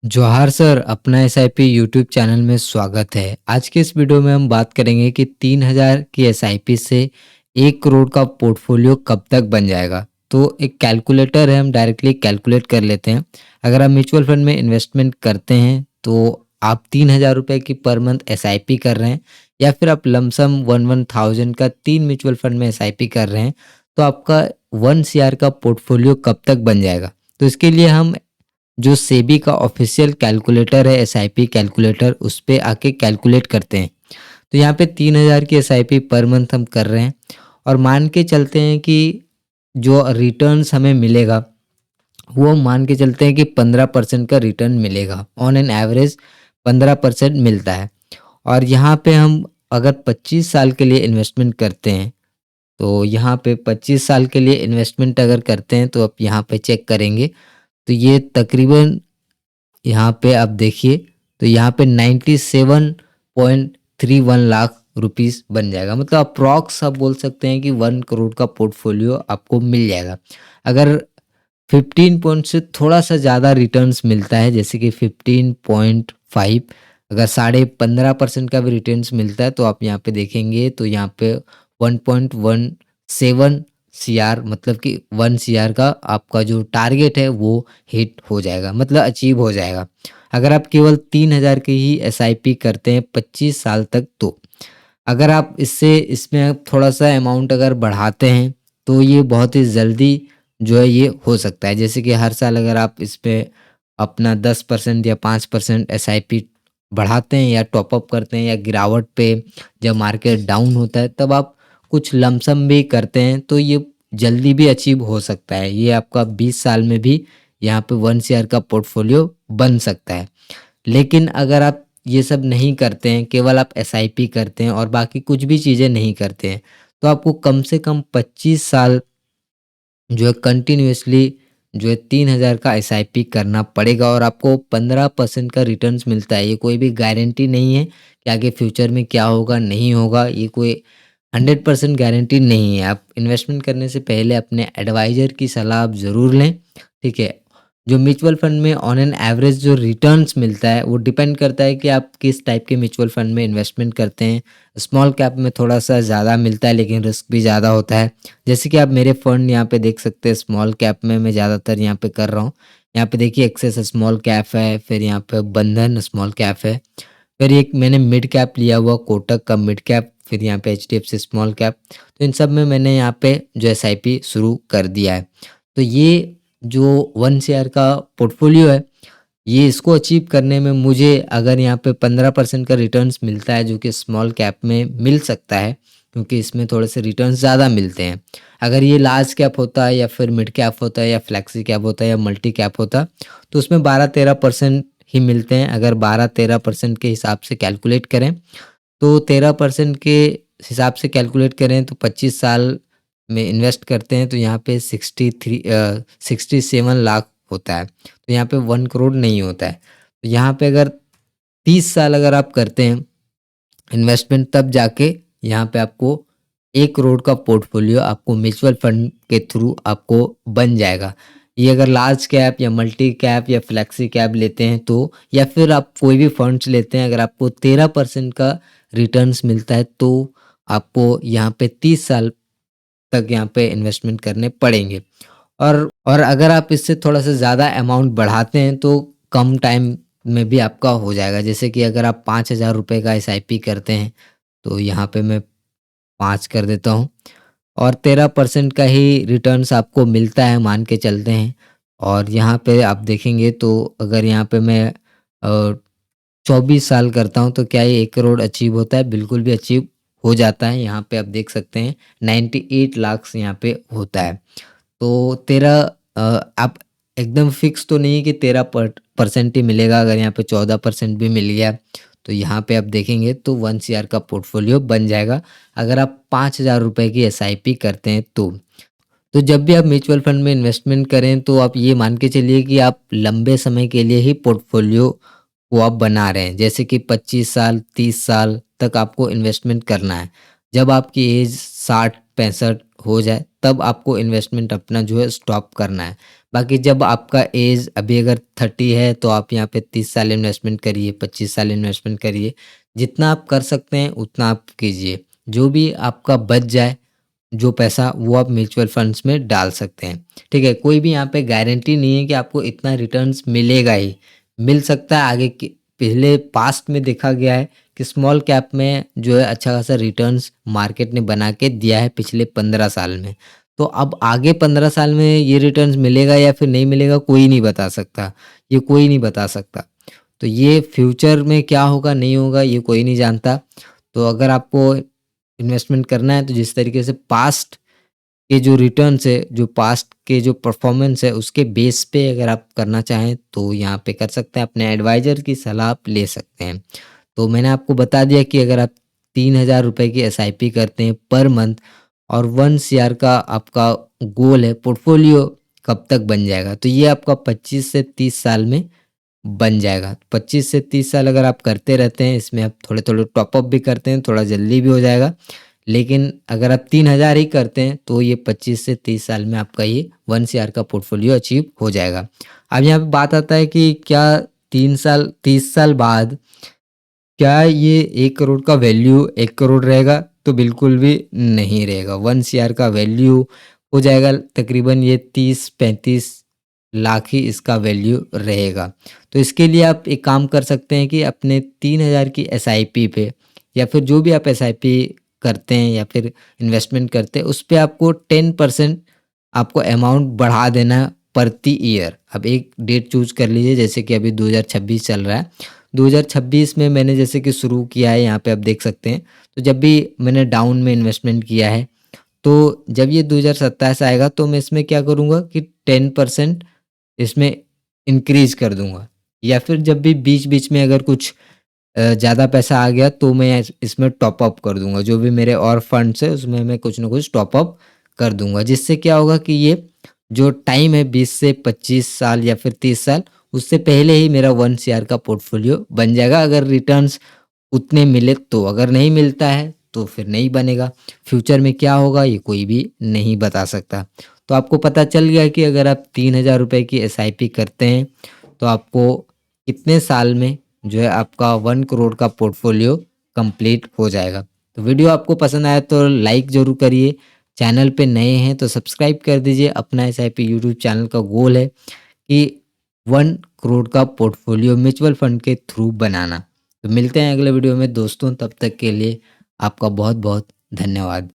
जोहार सर, अपना SIP YouTube channel में स्वागत है। आज के इस वीडियो में हम बात करेंगे कि 3000 की एसआईपी से 1 करोड़ का पोर्टफोलियो कब तक बन जाएगा। तो एक कैलकुलेटर है, हम डायरेक्टली कैलकुलेट कर लेते हैं। अगर आप म्यूचुअल फंड में इन्वेस्टमेंट करते हैं तो आप 3000 रुपये की पर मंथ एसआईपी कर रहे हैं, या फिर आप लमसम 1,000 का 3 म्यूचुअल फंड में एसआईपी कर रहे हैं, तो आपका 1 सीआर का पोर्टफोलियो कब तक बन जाएगा। तो इसके लिए हम जो सेबी का ऑफिशियल कैलकुलेटर है, एसआईपी कैलकुलेटर, उस पे आके कैलकुलेट करते हैं। तो यहाँ पे 3000 की एसआईपी पर मंथ हम कर रहे हैं, और मान के चलते हैं कि जो रिटर्न्स हमें मिलेगा, वो मान के चलते हैं कि 15% का रिटर्न मिलेगा। ऑन एन एवरेज 15% मिलता है। और यहाँ पे हम अगर 25 साल के लिए इन्वेस्टमेंट करते हैं, तो यहाँ पे 25 साल के लिए इन्वेस्टमेंट अगर करते हैं तो आप यहाँ पे चेक करेंगे, तो ये तकरीबन, यहाँ पे आप देखिए, तो यहाँ पे 97.31 लाख रुपीस बन जाएगा। मतलब अप्रॉक्स आप बोल सकते हैं कि 1 करोड़ का पोर्टफोलियो आपको मिल जाएगा। अगर 15 पॉइंट से थोड़ा-सा ज़्यादा रिटर्न्स मिलता है, जैसे कि 15.5, अगर साढ़े 15% का भी रिटर्न्स मिलता है, तो आप यहाँ पे देखेंगे तो यहाँ पे 1.17 सीआर, मतलब कि 1 सीआर का आपका जो टारगेट है वो हिट हो जाएगा, मतलब अचीव हो जाएगा। अगर आप केवल 3000 की ही एसआईपी करते हैं 25 साल तक, तो अगर आप इसमें थोड़ा-सा अमाउंट अगर बढ़ाते हैं, तो ये बहुत ही जल्दी जो है ये हो सकता है। जैसे कि हर साल अगर आप इस पे अपना 10% या 5% एसआईपी बढ़ाते हैं, या टॉप अप करते हैं, या गिरावट पे जब मार्केट डाउन होता है तब आप कुछ लमसम भी करते हैं, तो ये जल्दी भी अचीव हो सकता है। ये आपका 20 साल में भी यहाँ पे 1 सीआर का पोर्टफोलियो बन सकता है। लेकिन अगर आप ये सब नहीं करते हैं, केवल आप एसआईपी करते हैं और बाकी कुछ भी चीज़ें नहीं करते हैं, तो आपको कम से कम 25 साल जो है कंटिन्यूअसली जो है 3000 का एसआईपी करना पड़ेगा, और आपको 15% का रिटर्न्स मिलता है। ये कोई भी गारंटी नहीं है कि आगे फ्यूचर में क्या होगा, नहीं होगा। ये कोई 100% गारंटी नहीं है। आप इन्वेस्टमेंट करने से पहले अपने एडवाइज़र की सलाह आप ज़रूर लें, ठीक है? जो म्यूचुअल फंड में ऑन एन एवरेज जो रिटर्न्स मिलता है, वो डिपेंड करता है कि आप किस टाइप के म्यूचुअल फंड में इन्वेस्टमेंट करते हैं। स्मॉल कैप में थोड़ा-सा ज़्यादा मिलता है, लेकिन रिस्क भी ज़्यादा होता है। जैसे कि आप मेरे फंड यहाँ पे देख सकते हैं, स्मॉल कैप में मैं ज़्यादातर यहाँ पे कर रहा हूँ। यहाँ पे देखिए एक्सेस स्मॉल कैप है, फिर यहाँ पे बंधन स्मॉल कैप है, फिर एक मैंने मिड कैप लिया हुआ कोटक का मिड कैप, फिर यहाँ पे एचडीएफसी स्मॉल कैप। तो इन सब में मैंने यहाँ पे जो एसआईपी शुरू कर दिया है। तो ये जो 1 शेयर का पोर्टफोलियो है, ये इसको अचीव करने में मुझे अगर यहाँ पे 15% का रिटर्न्स मिलता है, जो कि स्मॉल कैप में मिल सकता है, क्योंकि इसमें थोड़े से रिटर्न्स ज़्यादा मिलते हैं। अगर ये लार्ज कैप होता है, या फिर मिड कैप होता है, या फ्लेक्सी कैप होता है, या मल्टी कैप होता, तो उसमें 12-13% ही मिलते हैं। अगर 12-13% के हिसाब से कैलकुलेट करें, तो 13% के हिसाब से कैलकुलेट करें तो 25 साल में इन्वेस्ट करते हैं, तो यहाँ पे 67 लाख होता है। तो यहाँ पे 1 करोड़ नहीं होता है। तो यहाँ पे अगर 30 साल अगर आप करते हैं इन्वेस्टमेंट, तब जाके यहाँ पे आपको 1 करोड़ का पोर्टफोलियो आपको म्यूचुअल फंड के थ्रू आपको बन जाएगा। ये अगर लार्ज कैप या मल्टी कैप या फ्लेक्सी कैप लेते हैं तो, या फिर आप कोई भी फंड्स लेते हैं, अगर आपको 13% का रिटर्न्स मिलता है, तो आपको यहाँ पे 30 साल तक यहाँ पे इन्वेस्टमेंट करने पड़ेंगे। और अगर आप इससे थोड़ा-सा ज़्यादा अमाउंट बढ़ाते हैं, तो कम टाइम में भी आपका हो जाएगा। जैसे कि अगर आप 5000 रुपए का एसआईपी करते हैं, तो यहाँ पे मैं 5 कर देता हूँ, और 13% का ही रिटर्न्स आपको मिलता है, मान के चलते हैं। और यहाँ पे आप देखेंगे तो अगर यहाँ पे मैं 24 साल करता हूँ, तो क्या ये 1 करोड़ अचीव होता है? बिल्कुल भी अचीव हो जाता है। यहाँ पे आप देख सकते हैं 98 लाख यहाँ पे होता है। तो 13 आप एकदम फिक्स तो नहीं है कि 13% ही मिलेगा। अगर यहाँ पे 14% भी मिल गया, तो यहाँ पे आप देखेंगे तो 1 सीआर का पोर्टफोलियो बन जाएगा, अगर आप 5000 रुपए की एसआईपी करते हैं तो। तो जब भी आप म्यूचुअल फंड में इन्वेस्टमेंट करें, तो आप ये मान के चलिए कि आप लंबे समय के लिए ही पोर्टफोलियो को आप बना रहे हैं। जैसे कि 25 साल, 30 साल तक आपको इन्वेस्टमेंट करना है। जब आपकी एज 60-65 हो जाए, तब आपको इन्वेस्टमेंट अपना जो है स्टॉप करना है। बाकी जब आपका एज अभी अगर 30 है तो आप यहाँ पे 30 साल इन्वेस्टमेंट करिए, 25 साल इन्वेस्टमेंट करिए। जितना आप कर सकते हैं उतना आप कीजिए। जो भी आपका बच जाए जो पैसा वो आप म्यूचुअल फंड्स में डाल सकते हैं। ठीक है? कोई भी यहाँ पे गारंटी नहीं है कि आपको इतना रिटर्न्स मिलेगा ही। मिल सकता है आगे की पहले पास्ट में देखा गया है कि स्मॉल कैप में जो है अच्छा खासा रिटर्न्स मार्केट ने बना के दिया है पिछले 15 साल में। तो अब आगे 15 साल में ये रिटर्न्स मिलेगा या फिर नहीं मिलेगा कोई नहीं बता सकता। ये कोई नहीं बता सकता। तो ये फ्यूचर में क्या होगा नहीं होगा ये कोई नहीं जानता। तो अगर आपको इन्वेस्टमेंट करना है तो जिस तरीके से पास्ट के जो रिटर्न्स है, जो पास्ट के जो परफॉर्मेंस है उसके बेस पे अगर आप करना चाहें तो यहाँ पे कर सकते हैं। अपने एडवाइज़र की सलाह आप ले सकते हैं। तो मैंने आपको बता दिया कि अगर आप 3000 रुपए की एसआईपी करते हैं पर मंथ और 1 सीआर का आपका गोल है, पोर्टफोलियो कब तक बन जाएगा? तो ये आपका 25 से 30 साल में बन जाएगा। 25 से 30 साल अगर आप करते रहते हैं, इसमें आप थोड़े-थोड़े टॉप अप भी करते हैं, थोड़ा जल्दी भी हो जाएगा। लेकिन अगर आप 3000 ही करते हैं, तो ये 25 से 30 साल में आपका ये 1 सीआर का पोर्टफोलियो अचीव हो जाएगा। अब यहाँ पे बात आता है कि क्या 3 साल 30 साल बाद क्या ये 1 करोड़ का वैल्यू 1 करोड़ रहेगा? तो बिल्कुल भी नहीं रहेगा। 1 सीआर का वैल्यू हो जाएगा तकरीबन ये 30-35 लाख ही इसका वैल्यू रहेगा। तो इसके लिए आप एक काम कर सकते हैं कि अपने 3000 की एसआईपी पे या फिर जो भी आप एसआईपी करते हैं या फिर इन्वेस्टमेंट करते हैं, उस पे आपको 10% आपको अमाउंट बढ़ा देना है प्रति ईयर। अब एक डेट चूज़ कर लीजिए जैसे कि अभी 2026 चल रहा है। 2026 में मैंने जैसे कि शुरू किया है यहाँ पे आप देख सकते हैं। तो जब भी मैंने डाउन में इन्वेस्टमेंट किया है, तो जब ये 2027 आएगा तो मैं इसमें क्या करूँगा कि 10% इसमें इंक्रीज़ कर दूँगा। या फिर जब भी बीच-बीच में अगर कुछ ज़्यादा पैसा आ गया तो मैं इसमें टॉप अप कर दूँगा। जो भी मेरे और फंड्स है उसमें मैं कुछ न कुछ टॉप अप कर दूँगा। जिससे क्या होगा कि ये जो टाइम है 20 से 25 साल या फिर 30 साल उससे पहले ही मेरा 1 सीआर का पोर्टफोलियो बन जाएगा अगर रिटर्न्स उतने मिले तो। अगर नहीं मिलता है तो फिर नहीं बनेगा। फ्यूचर में क्या होगा ये कोई भी नहीं बता सकता। तो आपको पता चल गया कि अगर आप 3000 रुपए की एसआईपी करते हैं तो आपको कितने साल में जो है आपका 1 करोड़ का पोर्टफोलियो कंप्लीट हो जाएगा। तो वीडियो आपको पसंद आया तो लाइक ज़रूर करिए। चैनल पे नए हैं तो सब्सक्राइब कर दीजिए। अपना एसआईपी यूट्यूब चैनल का गोल है कि 1 करोड़ का पोर्टफोलियो म्यूचुअल फंड के थ्रू बनाना। तो मिलते हैं अगले वीडियो में दोस्तों, तब तक के लिए आपका बहुत-बहुत धन्यवाद।